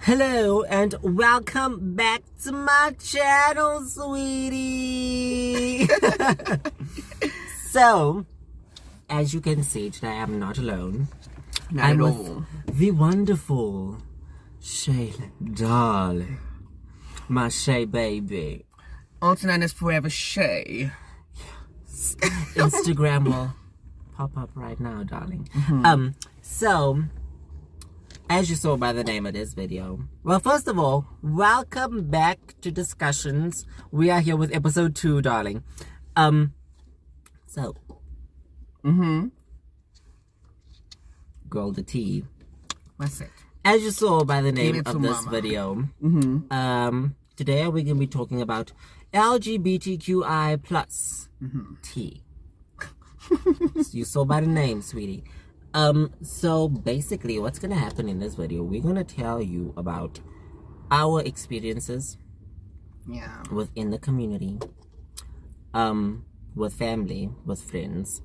Hello and welcome back to my channel, sweetie. So, as you can see, today I'm not alone. I'm with the wonderful Shayla, darling. My Shay baby. Also known as Forever Shay. Yes. Instagram will pop up right now, darling. So, as you saw by the name of this video, well, first of all, welcome back to Discussions. We are here with episode 2, darling. Girl, the tea. What's it? As you saw by the name of this video, today we're going to be talking about LGBTQI plus tea. You saw by the name, sweetie. So basically what's gonna happen in this video, we're gonna tell you about our experiences within the community, with family, with friends,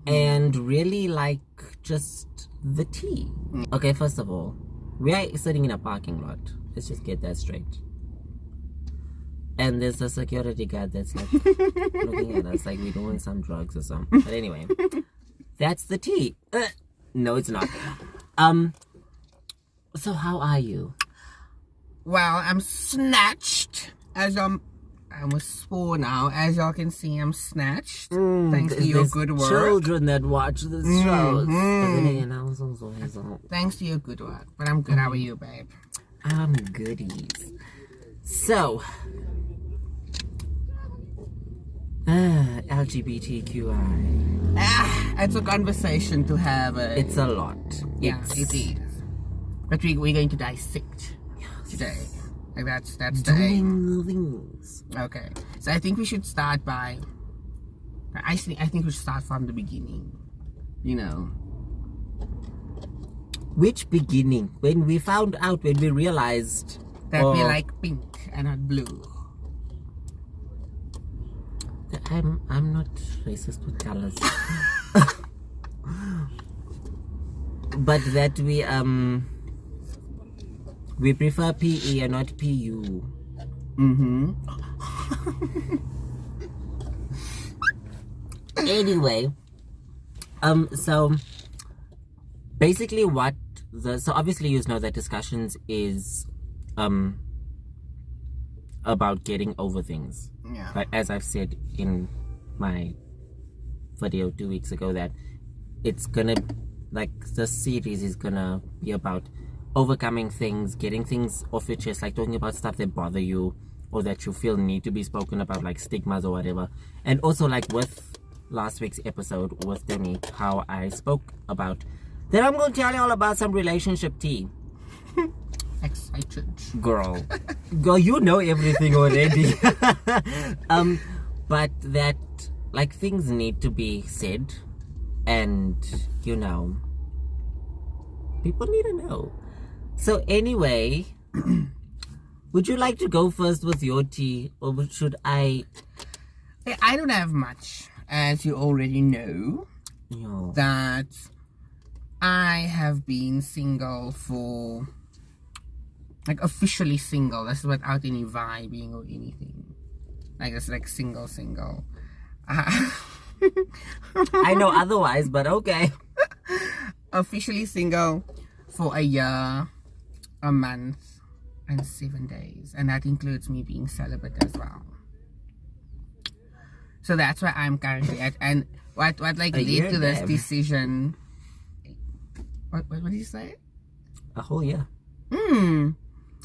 and really like just the tea. Okay, first of all, we are sitting in a parking lot. Let's just get that straight. And there's a security guard that's like looking at us like we're doing some drugs or something. But anyway, that's the tea. No, it's not. So how are you? Well, I'm snatched. As I almost swore now. As y'all can see, I'm snatched. Thanks to your good work. Children that watch the shows. But then again, I was also thanks to your good work. But I'm good. How are you, babe? I'm goodies. So, LGBTQI. It's a conversation to have. It's a lot. Yeah, it is. But we're going to dissect today. Like that's the aim. Things. Okay. So I think we should start by. I think we should start from the beginning. You know. Which beginning? When we found out, when we realized that we like pink and not blue. I'm not racist with colors. But that we prefer PE and not PU. Anyway, so basically so obviously you know that Discussions is about getting over things. Yeah. Like, as I've said in my video 2 weeks ago, that it's gonna, like, this series is gonna be about overcoming things, getting things off your chest, like talking about stuff that bother you or that you feel need to be spoken about, like stigmas or whatever. And also, like with last week's episode with Demi, how I spoke about that I'm gonna tell you all about some relationship tea. Excited. Girl, you know everything already. But that, like, things need to be said, and you know, people need to know. So anyway, would you like to go first with your tea, or should I? I don't have much, as you already know. That I have been single for. Like, officially single. That's without any vibing or anything. Like, it's like single. I know otherwise, but okay. Officially single for a year, a month, and 7 days. And that includes me being celibate as well. So that's where I'm currently at. And what like led to this decision... What did you say? A whole year.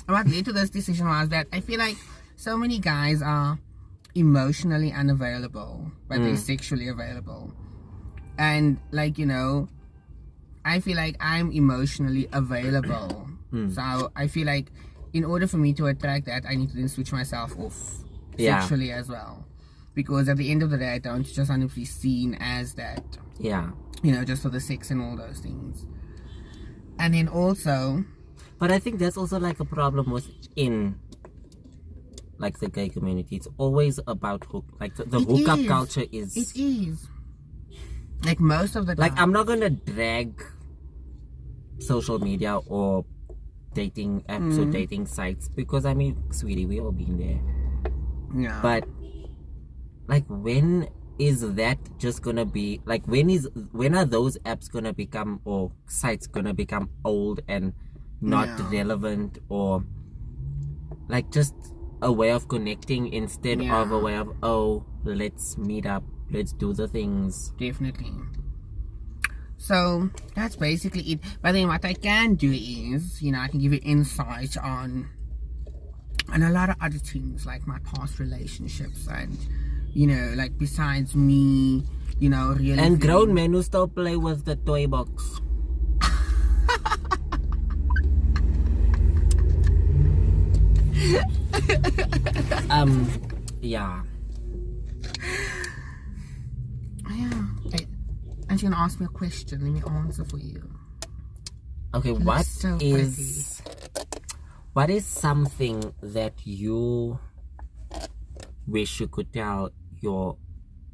What led to this decision was that I feel like so many guys are emotionally unavailable, but they're sexually available. And, like, you know, I feel like I'm emotionally available. So I feel like in order for me to attract that, I need to then switch myself off sexually as well. Because at the end of the day, I don't just want to be seen as that. Yeah. You know, just for the sex and all those things. And then also... But I think that's also like a problem within like the gay community. It's always about the hookup culture is. It is. Like most of the time. Like, I'm not gonna drag social media or dating apps or dating sites, because I mean, sweetie, we all been there. Yeah. But like, when is that just gonna be like, when are those apps gonna become, or sites gonna become old and not relevant, or like just a way of connecting instead of a way of, oh, let's meet up, let's do the things. Definitely. So that's basically it. But then what I can do is, you know, I can give you insight on a lot of other things, like my past relationships, and, you know, like, besides me, you know, really. And grown men who still play with the toy box. Yeah. Yeah. And you're gonna ask me a question. Let me answer for you. Okay, what is something that you wish you could tell your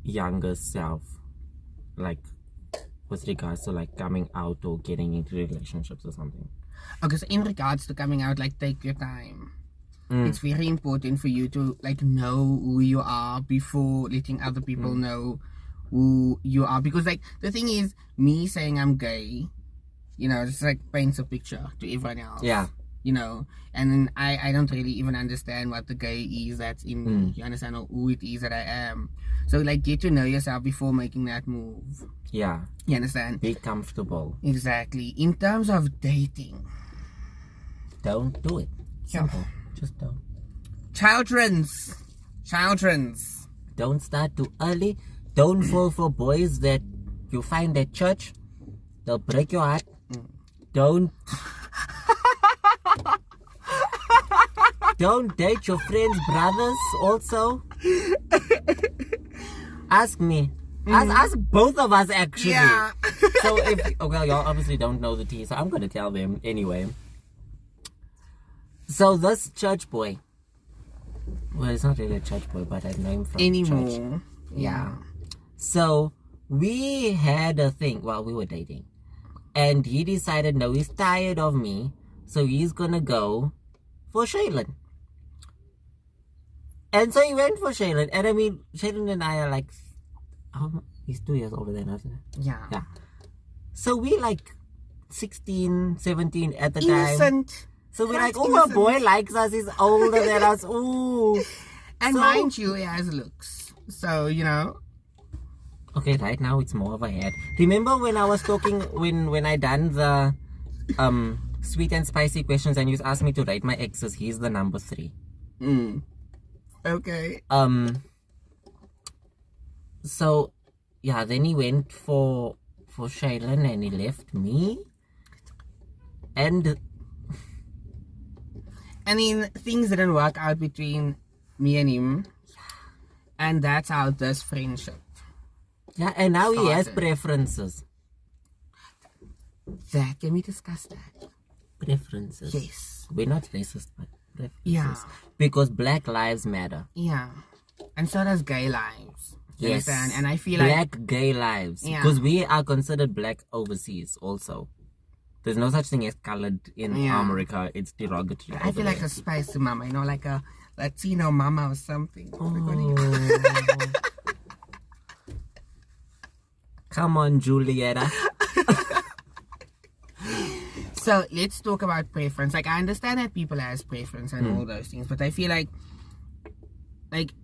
younger self, like, with regards to like coming out or getting into relationships or something? Okay, so in regards to coming out, like, take your time. It's very important for you to, like, know who you are before letting other people know who you are. Because, like, the thing is, me saying I'm gay, you know, it's like paints a picture to everyone else. Yeah. You know, and then I don't really even understand what the gay is that's in me. You understand, or who it is that I am. So, like, get to know yourself before making that move. Yeah. You understand? Be comfortable. Exactly. In terms of dating, don't do it. Simple. Just don't. Children's. Don't start too early. Don't fall for boys that you find at church. They'll break your heart. Don't date your friends' brothers also. Ask me. Ask both of us, actually. Yeah. So well, y'all obviously don't know the tea, so I'm gonna tell them anyway. So this church boy, well, it's not really a church boy, but I know him from Anymore. church. Yeah. So we had a thing while we were dating, and he decided, no, he's tired of me, so he's gonna go for Shaylin. And so he went for Shaylin, and I mean, Shaylin and I are like, he's 2 years older than us. Yeah. So we like 16, 17 at the Innocent. time. So we're That's like, oh, innocent. my boy likes us, he's older than us. Ooh. And So- mind you, he has looks. So, you know. Okay, right now it's more of a head. Remember when I was talking, when I done the sweet and spicy questions, and you asked me to rate my exes? He's the number 3. Okay. So yeah, then he went for Shaylin, and he left me. And then things didn't work out between me and him. And that's how this friendship. yeah, and now he has Started. preferences. That, can we discuss that? Preferences. Yes. We're not racist, but preferences. Yeah. Because Black Lives Matter. Yeah. And so does gay lives. You Yes. understand? And I feel like Black gay lives. Yeah. Because we are considered black overseas also. There's no such thing as colored in Yeah. America. It's derogatory. I over feel like there. a spicy mama, you know, like a Latino mama or something. Oh. Come on, Julieta. So let's talk about preference. Like, I understand that people has preference and all those things, but I feel like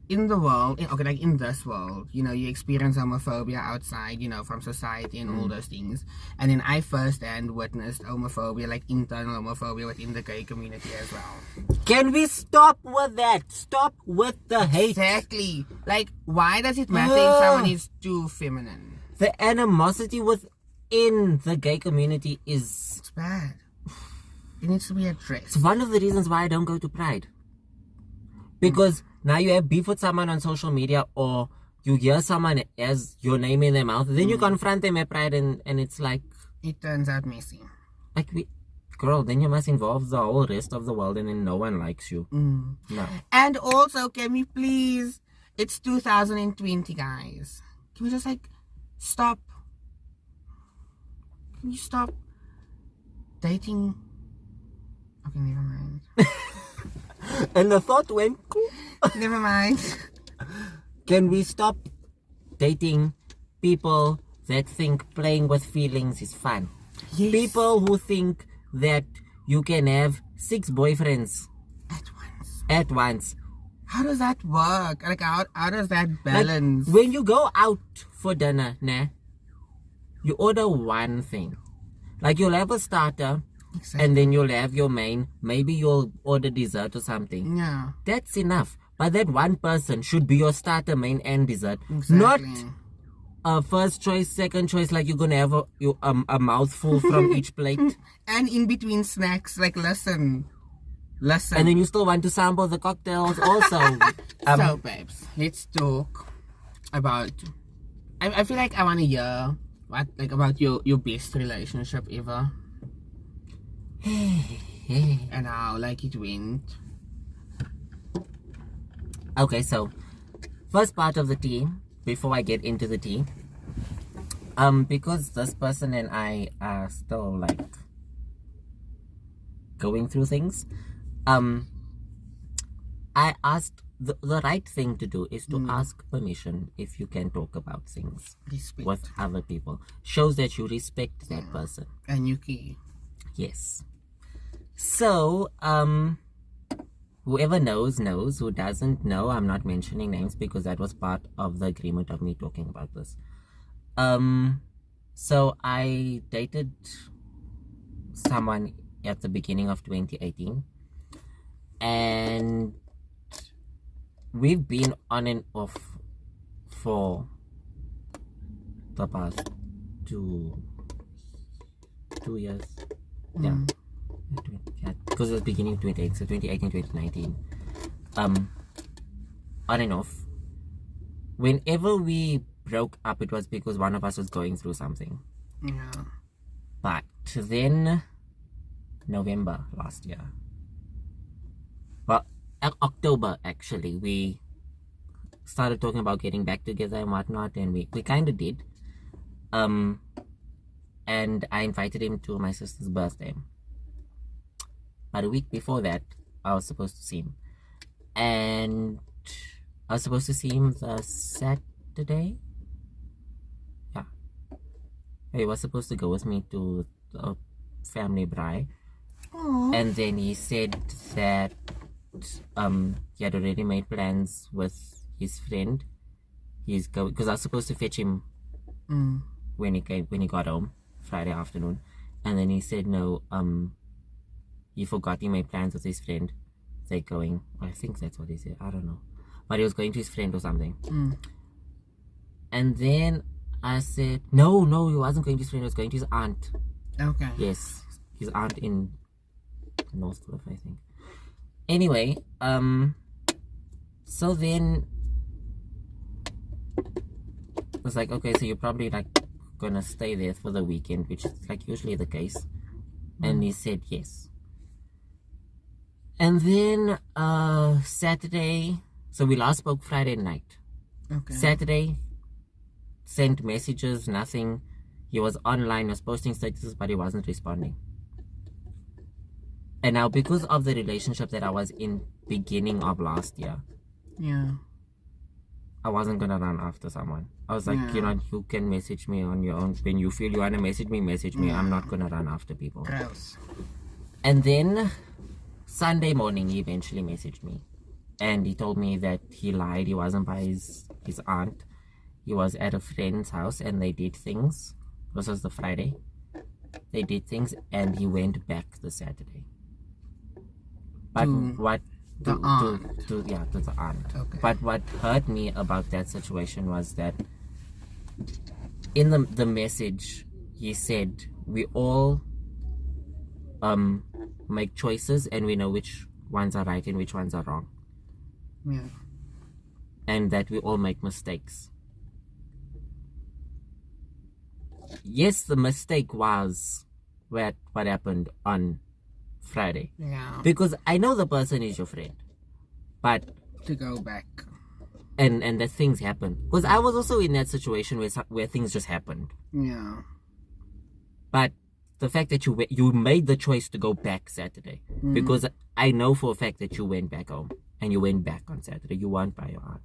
in the world, like in this world, you know, you experience homophobia outside, you know, from society and all those things. And then I firsthand witnessed homophobia, like internal homophobia within the gay community as well. Can we stop with that? Stop with the hate. Exactly. Like, why does it matter if someone is too feminine? The animosity within the gay community is It's bad. It needs to be addressed. it's one of the reasons why I don't go to Pride. Because now you have beef with someone on social media, or you hear someone has your name in their mouth, then you confront them at Pride, and it's like It turns out messy. girl, then you must involve the whole rest of the world, and then no one likes you. No. And also, can we please, it's 2020, guys. Can we just, like, stop? Can you stop dating a Okay, never mind. And the thought went, Never mind. can we stop dating people that think playing with feelings is fun? Yes. People who think that you can have 6 boyfriends At once. How does that work? Like, how does that balance? Like, when you go out for dinner, you order one thing. Like, you'll have a starter, Exactly. and then you'll have your main. Maybe you'll order dessert or something. Yeah. That's enough. But that one person should be your starter, main, and dessert. Exactly. Not a first choice, second choice, like you're gonna have a mouthful from each plate. And in between snacks, like, listen. And then you still want to sample the cocktails also. So, babes, let's talk about... I feel like I want to hear about your best relationship ever. And how, like, it went. Okay, so first part of the tea, before I get into the tea, because this person and I are still, like, going through things, I asked, the right thing to do is to ask permission if you can talk about things Respect. with other people. Shows that you respect that person. And you care. Yes. So, whoever knows. Who doesn't know, I'm not mentioning names because that was part of the agreement of me talking about this. So I dated someone at the beginning of 2018, and we've been on and off for the past two years. Yeah, because it was beginning of 2018, so 2018, 2019. On and off. Whenever we broke up, it was because one of us was going through something. Yeah. But then, November last year, well, October actually, we started talking about getting back together and whatnot, and we kind of did. And I invited him to my sister's birthday. But a week before that, I was supposed to see him. And I was supposed to see him the Saturday. Yeah. He was supposed to go with me to a family braai. Aww. And then he said that he had already made plans with his friend. He's going, because I was supposed to fetch him when he got home Friday afternoon, and then he said no. He forgot he made plans with his friend. They're going. I think that's what he said. I don't know, but he was going to his friend or something. And then I said no, he wasn't going to his friend. He was going to his aunt. Okay. Yes, his aunt in Northcliffe, I think. Anyway, so then I was like, okay, so you're probably like gonna stay there for the weekend, which is like usually the case. And he said yes. And then Saturday, so we last spoke Friday night. Okay. Saturday, sent messages, nothing. He was online, was posting statuses, but he wasn't responding. And now, because of the relationship that I was in beginning of last year, Yeah. I wasn't gonna run after someone. I was like, you know, you can message me on your own. When you feel you wanna message me. I'm not gonna run after people. Gross. And then Sunday morning, he eventually messaged me, and he told me that he lied. He wasn't by his aunt. He was at a friend's house, and they did things. This was the Friday. They did things, and he went back the Saturday. But what the aunt. to the aunt. Okay. But what hurt me about that situation was that in the message he said we all make choices and we know which ones are right and which ones are wrong. Yeah. And that we all make mistakes. Yes, the mistake was what happened on Friday. Yeah. Because I know the person is your friend. But To go back. and that things happen. Because I was also in that situation where things just happened. Yeah. But the fact that you made the choice to go back Saturday, because I know for a fact that you went back home and you went back on Saturday. You weren't by your heart.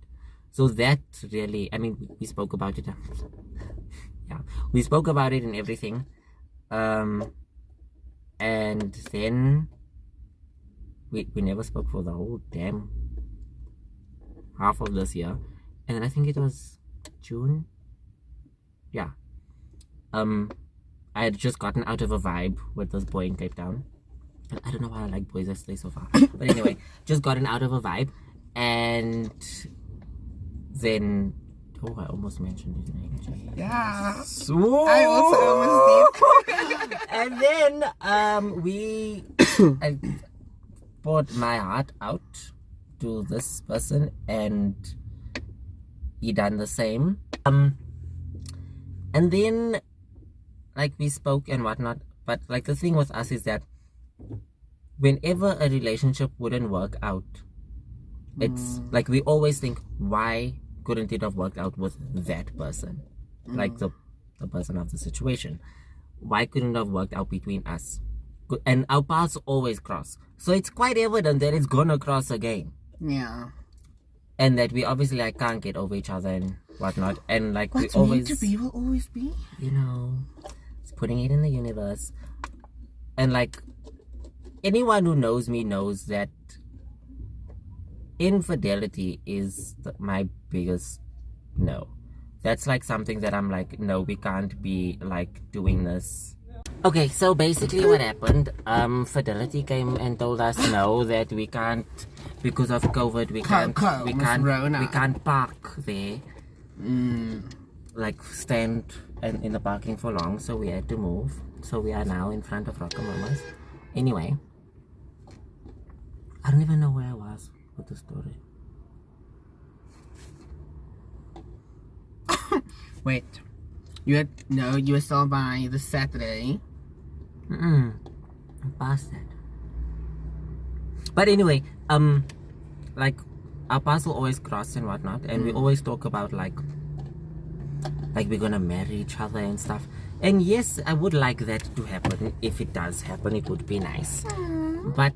So that really, I mean, we spoke about it. Yeah, we spoke about it and everything. And then we never spoke for the whole damn half of this year. And then I think it was June. Yeah. I had just gotten out of a vibe with this boy in Cape Town. I don't know why I like boys that stay so far. But anyway, just gotten out of a vibe. And then, oh, I almost mentioned his name. Yeah. So, I also almost did. and then I poured my heart out to this person, and he done the same. And then, like, we spoke and whatnot, but like the thing with us is that whenever a relationship wouldn't work out, it's like we always think, why couldn't it have worked out with that person? Like the person of the situation. Why couldn't it have worked out between us? And our paths always cross. So it's quite evident that it's gonna cross again. Yeah. And that we obviously like can't get over each other and whatnot. And like What's we always meant to be will always be. You know, it's putting it in the universe. And like anyone who knows me knows that infidelity is my biggest no. That's like something that I'm like, no, we can't be like doing this. Okay, so basically what happened, Fidelity came and told us no, that we can't, because of COVID, we can't park there, like stand in the parking for long, so we had to move. So we are now in front of Rockamama's. Anyway, I don't even know where I was with the story. Wait, you were still by the Saturday. I'm past that. But anyway, like our paths will always cross and whatnot, and we always talk about like we're gonna marry each other and stuff. And yes, I would like that to happen. If it does happen, it would be nice. But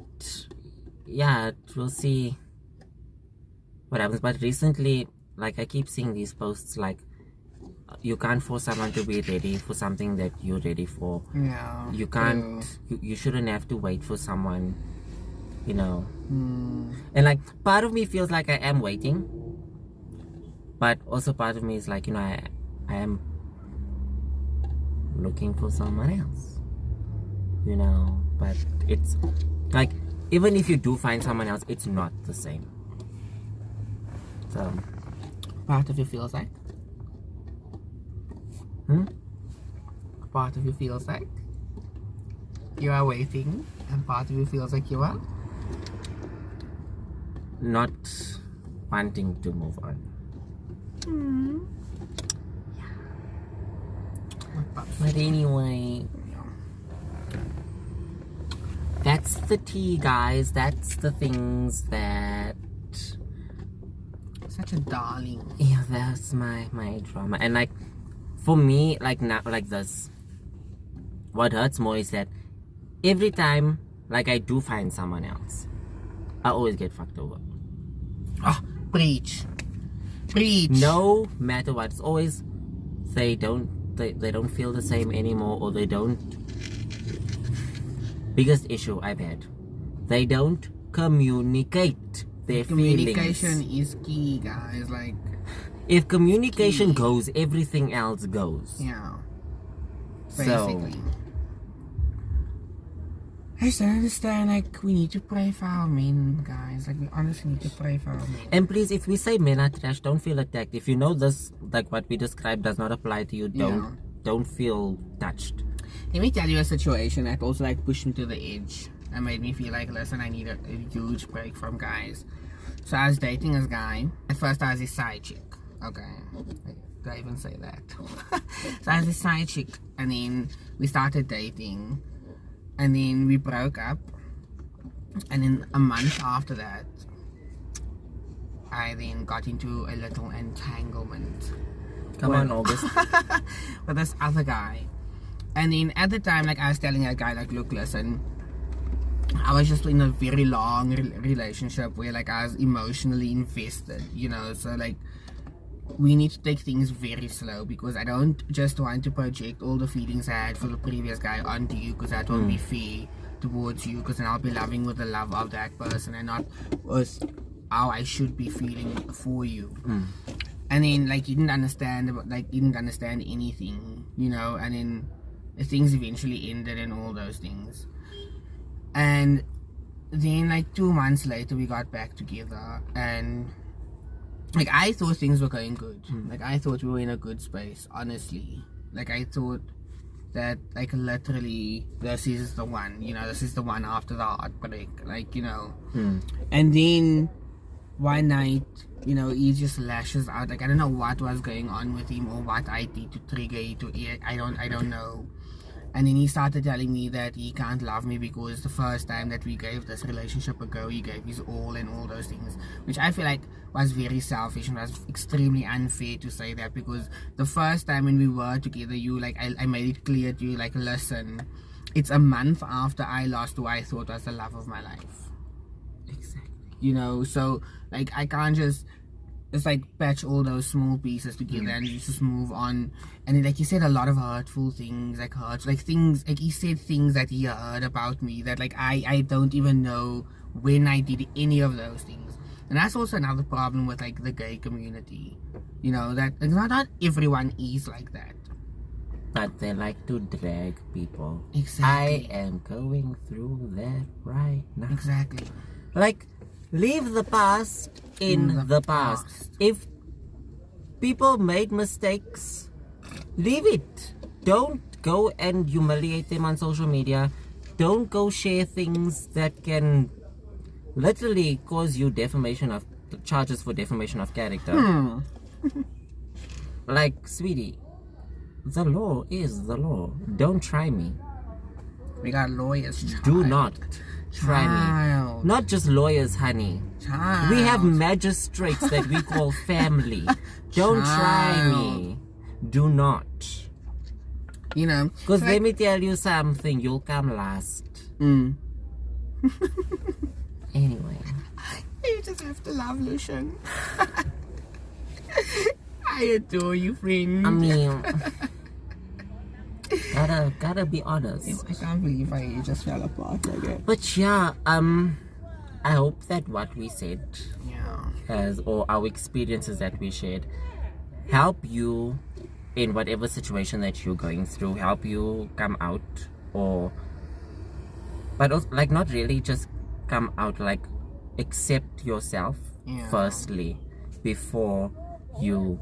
yeah, we'll see what happens. But recently, like I keep seeing these posts like, you can't force someone to be ready for something that you're ready for. Yeah. You can't, you shouldn't have to wait for someone, you know. And like, part of me feels like I am waiting. But also part of me is like, you know, I am looking for someone else. You know, but it's like, even if you do find someone else, it's not the same. So, Part of you feels like. Part of you feels like you are waiting, and part of you feels like you are not wanting to move on. But anyway, that's the tea, guys. That's the things that. Such a darling. Yeah, that's my drama. And like, for me, like now, like this, what hurts more is that every time, like I do find someone else, I always get fucked over. Oh, preach. No matter what, it's always they don't feel the same anymore, or they don't. Biggest issue I've had, they don't communicate their Communication feelings. is key, guys. Like, if communication goes, everything else goes. yeah. So, Basically. I just don't understand, like, we need to pray for our men, guys. Like, we honestly need to pray for our men. and please, if we say men are trash, don't feel attacked. If you know this, like what we described does not apply to you, don't feel touched. Let me tell you a situation that also, like, pushed me to the edge and made me feel like, listen, I need a huge break from guys. So I was dating this guy. At first I was his side chick. Okay. Did I even say that? So I was his side chick, and then we started dating, and then we broke up, and then a month after that I then got into a little entanglement. Come on, August. With this other guy. And then at the time, like, I was telling that guy, like, look, listen, I was just in a very long relationship where, like, I was emotionally invested, you know, so, like, we need to take things very slow, because I don't just want to project all the feelings I had for the previous guy onto you, because that won't be fair towards you, because then I'll be loving with the love of that person and not with how I should be feeling for you. And then, like, he didn't understand anything, you know, and then things eventually ended and all those things. And then, like, 2 months later, we got back together, and, like, I thought things were going good. Like, I thought we were in a good space, honestly. Like, I thought that, like, literally, this is the one, you know, this is the one after the heartbreak, like, you know. And then one night, you know, he just lashes out. Like, I don't know what was going on with him or what I did to trigger it. I don't know. And then he started telling me that he can't love me because the first time that we gave this relationship a go, he gave his all and all those things, which I feel like was very selfish and was extremely unfair to say that, because the first time when we were together, you, like, I made it clear to you, like, listen, it's a month after I lost who I thought was the love of my life. Exactly. You know, so, like, I can't just like patch all those small pieces together and just move on. And then, like, he said a lot of hurtful things, like things, like, he said things that he heard about me that, like, I don't even know when I did any of those things. And that's also another problem with, like, the gay community, you know, that, like, not everyone is like that, but they like to drag people. Exactly. I am going through that right now. Exactly. Like, leave the past in the past. If people made mistakes, leave it. Don't go and humiliate them on social media. Don't go share things that can literally cause you charges for defamation of character. Like, sweetie, the law is the law. Don't try me. We got lawyers, child. Do not try me. Not just lawyers, honey. Child. We have magistrates that we call family. Don't try me. Do not. You know, because let me tell you something, you'll come last. Anyway, you just have to love Lucian. I adore you, friend. I mean, gotta be honest. I can't believe I just fell apart like that. But yeah, I hope that what we said, or our experiences that we shared, help you in whatever situation that you're going through, help you come out, but also, like, not really just come out, like, accept yourself firstly before you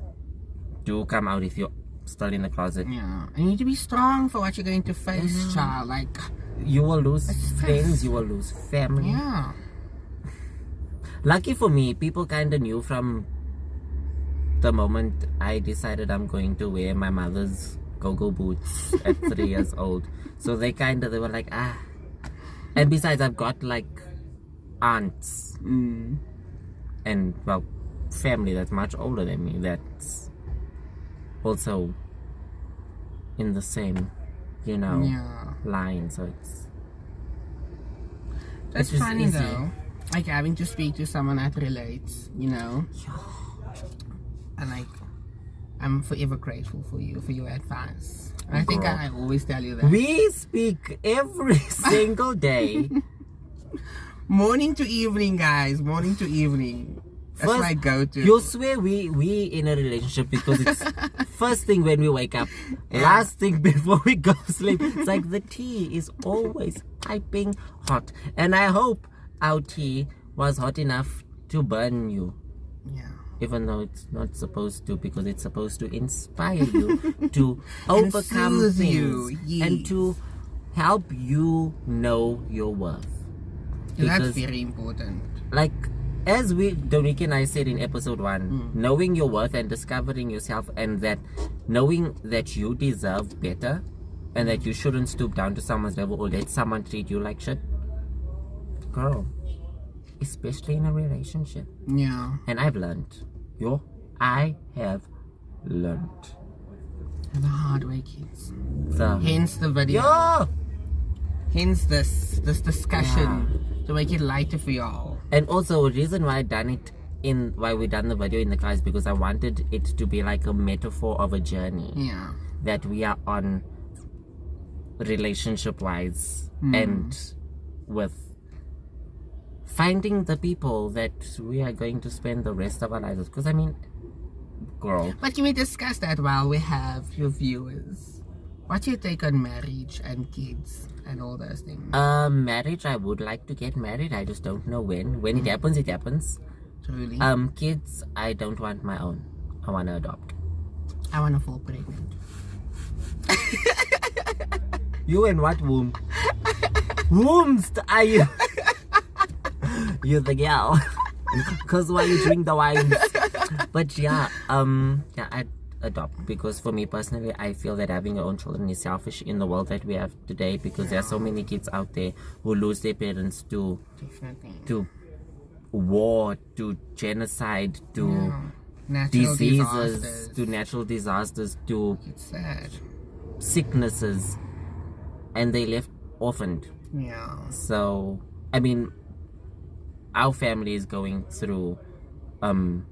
do come out if you're still in the closet. You need to be strong for what you're going to face, child. Like, you will lose friends, you will lose family. Lucky for me, people kind of knew from the moment I decided I'm going to wear my mother's go-go boots at 3 years old. So they were like, and besides, I've got, like, aunts and, well, family that's much older than me that's also in the same, you know, line. So it's funny easy, though, like, having to speak to someone that relates, you know. And, like, I'm forever grateful for you, for your advice. And I think I always tell you that. We speak every single day. Morning to evening, guys. Morning to evening. That's first, my go-to. You'll swear we in a relationship because it's first thing when we wake up, last thing before we go to sleep. It's like the tea is always piping hot. And I hope our tea was hot enough to burn you. Even though it's not supposed to, because it's supposed to inspire you to overcome things and to help you know your worth. That's very important. Like, as Dominique and I said in episode 1, knowing your worth and discovering yourself, and that knowing that you deserve better and that you shouldn't stoop down to someone's level or let someone treat you like shit. Girl, especially in a relationship. And I've learned. I have learned. The hard way, kids. So Hence the video. yo! Hence this discussion to make it lighter for y'all. And also, the reason why we done the video in the car is because I wanted it to be like a metaphor of a journey Yeah. that we are on, relationship wise, and with finding the people that we are going to spend the rest of our lives with. Because I mean, girl, But can we discuss that while we have your viewers? What's your take on marriage and kids and all those things? marriage, I would like to get married. I just don't know when. When it happens, it happens. Truly. Kids, I don't want my own. I want to adopt. I want to fall pregnant. You in what womb? Wombs are you? You're the girl. Cause why you drink the wine? But yeah, I'd adopt, because for me personally, I feel that having your own children is selfish in the world that we have today, because there are so many kids out there who lose their parents to war, to genocide, to Natural diseases, disasters. to natural disasters, to It's sad. sicknesses, and they left orphaned. Yeah. So I mean, our family is going through an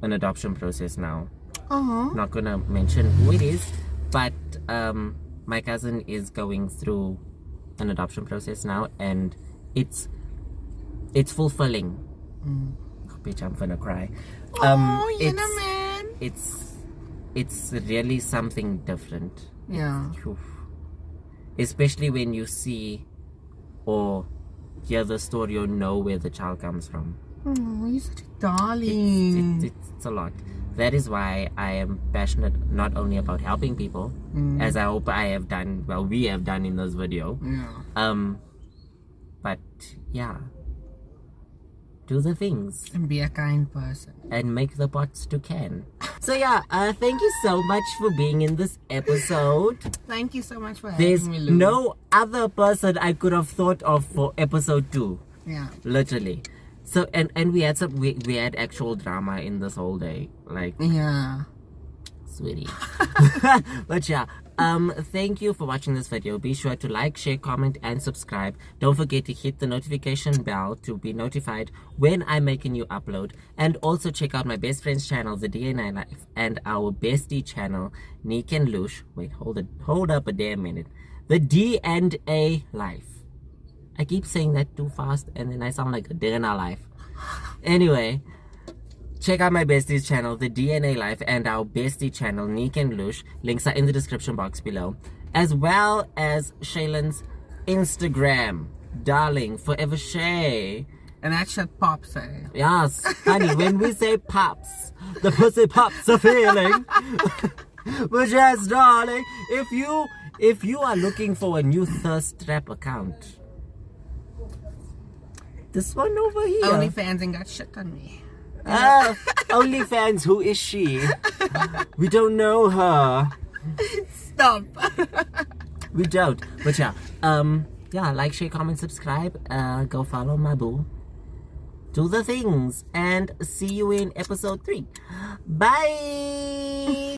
adoption process now. Oh. Not gonna mention who it is, but my cousin is going through an adoption process now, and it's fulfilling. Oh, bitch, I'm gonna cry. Man. It's really something different. Yeah. Oof. Especially when you see or hear the story or know where the child comes from. Oh, you're such a darling. It's a lot. That is why I am passionate not only about helping people, as I hope I have done, well, we have done in this video. Yeah. But yeah, do the things And be a kind person. and make the pots to can. So yeah, thank you so much for being in this episode. Thank you so much for There's having me, Lou. no other person I could have thought of for episode 2. Yeah. Literally. So and we had we had actual drama in this whole day. Like, Yeah. sweetie. But yeah, thank you for watching this video. Be sure to like, share, comment, and subscribe. Don't forget to hit the notification bell to be notified when I make a new upload. And also check out my best friend's channel, The DNA Life, and our bestie channel, NIQUE and LUSH. Wait, hold up a damn minute. The D&A Life. I keep saying that too fast, and then I sound like a DNA Life. Anyway, check out my bestie's channel, The DNA Life, and our bestie channel, NIQUE and LUSH. Links are in the description box below. As well as Shaylin's Instagram. Darling, Forever Shay. And that shit pops, eh? Yes, honey, when we say pops, the pussy pops a feeling. But yes, darling, if you are looking for a new thirst trap account, this one over here. OnlyFans ain't got shit on me. OnlyFans, who is she? We don't know her. Stop. We don't. But yeah, like, share, comment, subscribe. Go follow my boo. Do the things, and see you in episode 3. Bye.